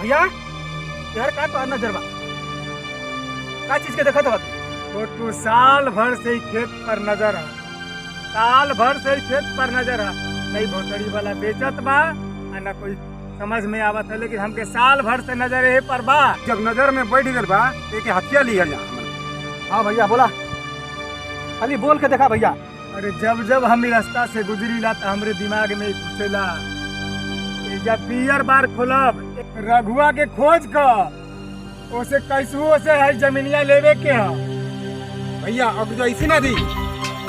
भैया यार का तो नजर बा का चीज के देखत बा तो तू साल भर से ही खेत पर नजर है, साल भर से ही खेत पर नजर है। नहीं भोसड़ी वाला बेचत बा आ न कोई समझ में आवत है, लेकिन हमके साल भर से नजर है पर बा। जब नजर में बैठ गल बा एक हथिया लिया जा। हाँ भैया बोला, खाली बोल के देखा भैया। अरे जब जब हम रास्ता से गुजरी ला तो हमरे दिमाग में घुसेला जब पियर बार खोलब रघुआ के खोज कर ओसे कैसुओ से है जमीनिया लेवे के है। भैया अब जो ऐसी ना दी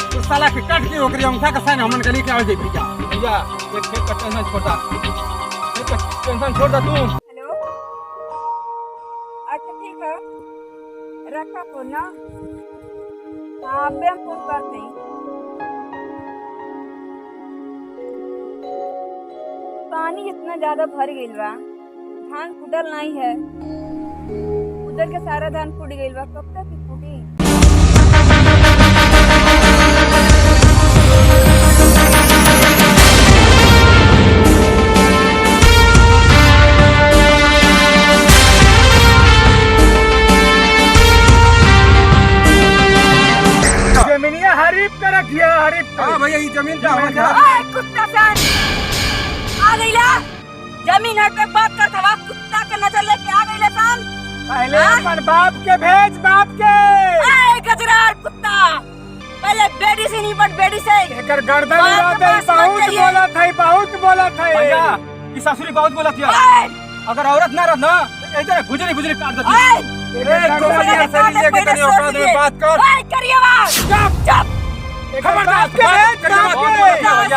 तो साला के काट के ओकरी अंगूठा का साइन हमन के लेके आ जाई भैया। भैया एक खेत का टेंशन छोड़ दा, खेत का टेंशन छोड़ दा तू। हेलो, अच्छा ठीक है, रखा फोन ना। हाँ बे हम फोन करते हैं। पानी इतना ज्यादा भर गइल बा, धान फूटल नहीं है। उधर के सारा धान फूट गइल बा, कब तक फूटी? जमीनिया हरीफ कर रखिए, हरीफ कर। हां भैया ये जमीन का जमीन है। ओए कुत्ता सन आ गइला, जमीन हट पे बात कर थवा। कुत्ता के नजर लेके आ गइले सन। पहले अपन बाप के भेज, बाप के। ए गजरार कुत्ता, पहले बेडी से नहीं बट बेडी से एकर गर्दन उड़ा दे। बहुत बोला था, बहुत बोला था भैया ये सासुरी बहुत बोला थी। अगर औरत ना रहत ना तो इधर गुजरी गुजरी काट देती। ए तो भैया सही लेके तनी औकात में बात कर। ओए करिए बात। चुप चुप। खबरदार के भेज, बाप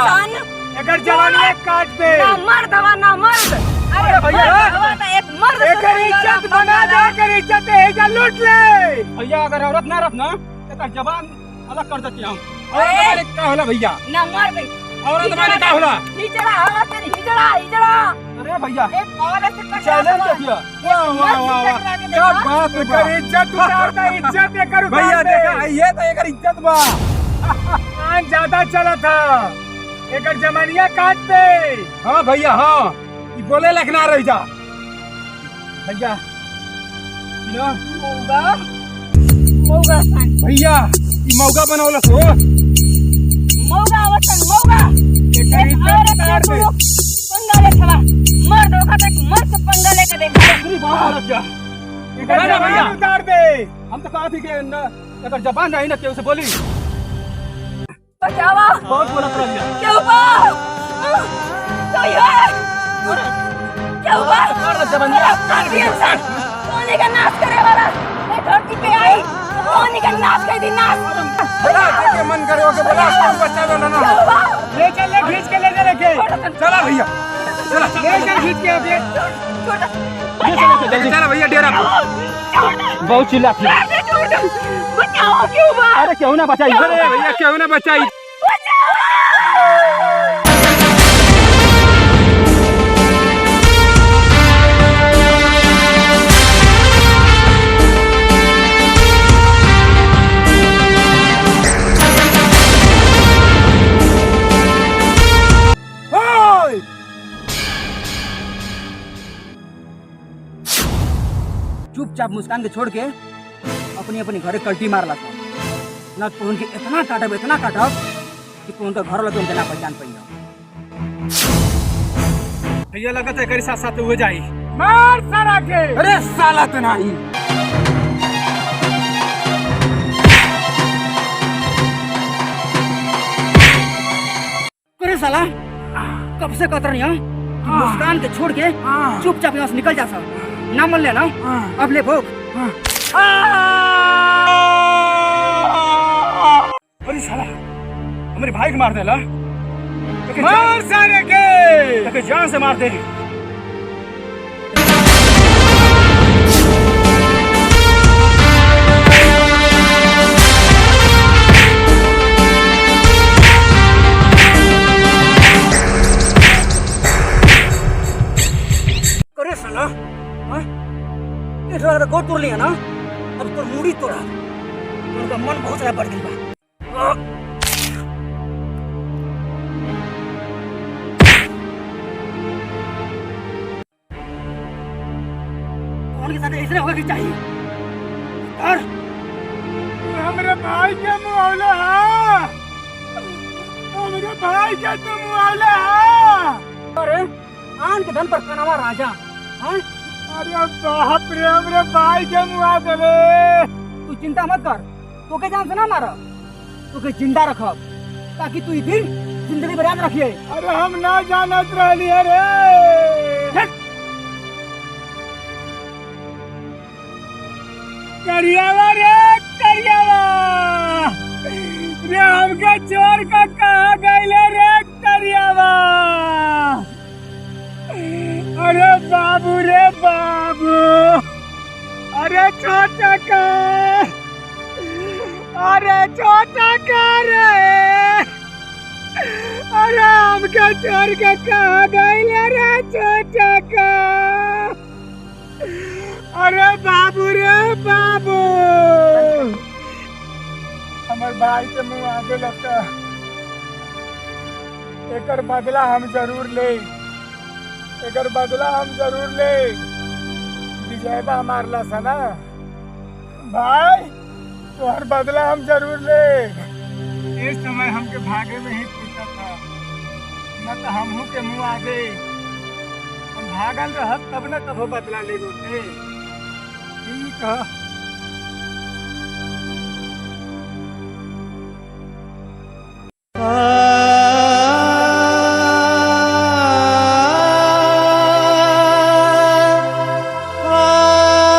के। एकर जवानी काट दे। ना मर्द हवा ना मर्द। अरे भैया, एक मर्द एकर इज्जत बना दे, एकर इज्जत है लूट ले। भैया अगर औरत ना रहत ना तो जबान अलग कर देती हम। ओए। औरत वाले का होला भैया? ना मर्द। औरत वाले का होला? हिजड़ा हवा से हिजड़ा हिजड़ा। अरे भैया एक औरत से चैलेंज दे दिया। वाह वाह वाह वाह, क्या बात है। एकर इज्जत उतार दे, इज्जत एकर उतार भैया दे। देखा ये तो एकर इज्जत बा। कान ज्यादा चला था, एकर जमानिया काट दे। हाँ भैया हाँ, ये बोले लखना रह जा भैया। मौगा मौगा सन भैया ये मौका बनौला सो मौगा वतन मौगा। एकर एक इज्जत औरत उतार के दे। मुंह पंगा ले खवा। मर्द होगा तो एक मर्द से पंगा लेके देखा। पूरी बात क्या एकर भैया जबान उतार दे। हम तो कहा थी कि न अगर जबान नहीं ना केहू से बोली। बचावा बहुत बोला था भैया। क्यों बा तो ये क्यों बा काट दिया इंसान। सोने का नाश करे वाला ये धरती पे आई, सोने का नाश कर दी। नाश बोला के मन करे ओके बोला कौन बच्चा लो ना। क्यों बा ले चल, ले खींच के ले जा, लेके चला भैया चला ले चल खींच के आगे। जल्दी चला भैया डेरा बहुत चिल्ला थी। बचाओ क्यों बा अरे क्यों ना बचाई। अरे भैया क्यों ना बचाई। चुपचाप मुस्कान के छोड़ के अपनी अपनी घरे कल्टी मार ला ना तो उनके इतना काटब कि तू उनका घर लगे उनके ना पहचान पाइयो। भैया लगा था साथ साथ हो जाई। मार सारा के। अरे साला तो नहीं। अरे साला कब से कतर नहीं मुस्कान के छोड़ के चुपचाप यहाँ से निकल जा सब। ना मन लेना अब ले भोग। अरे साला हमारे भाई को मार देला। मार सारे के। जान से मार दे। करे साला ये गोद तोड़ लिया ना, अब तो मुड़ी तोड़ा। उनका मन बहुत ज्यादा बढ़ गई बा। उनके साथ ऐसे होगा कि चाहिए और हमरे भाई के मुआवले है, हमरे भाई के तो मुआवले है। अरे आन के धन पर कनावा राजा हैं? अरे बाप रे, हमरे भाई के मुआवले। तू चिंता मत कर, तो के जान से ना मारा, तो के जिंदा रखब ताकि तू ई दिन जिंदगी बर्बाद रखिए। अरे हम ना जानत रहली रे। करियावा रे करियावा रे, हमके चोर का कहा गईले रे करियावा। अरे बाबू रे बाबू, अरे छोटा का, अरे छोटा का रे, अरे हमके चोर का कहा गईले रे छोटा का। अरे बाबू रे बाबू, हमारे भाई के मुंह आगे लगता, एकर बदला हम जरूर ले, एकर बदला हम जरूर ले। विजयबा मारला सा ना भाई, तो हर बदला हम जरूर ले। इस समय हमके भागे में ही पूछा था, न तो हमहू के मुंह आगे हम भागल रहत तब न तब बदला ले गोते। ठीक है।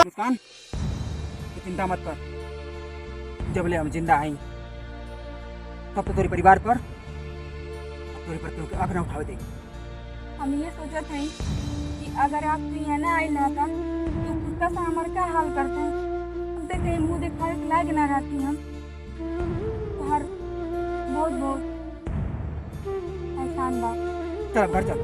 मुस्कान, तू चिंता मत कर, जब ले हम जिंदा आएंगे तब तो तेरे परिवार पर तेरे पर क्योंकि आग न उठावे देगी। हम ये सोचत हैं कि अगर आप यहाँ न आइल रहता तो कुत्ता सा हमार का हाल करते हैं। हम तो कहीं मुँह दिखावे के लायक न रहती हम। तोहर बहुत बहुत एहसान बा। चल घर चल।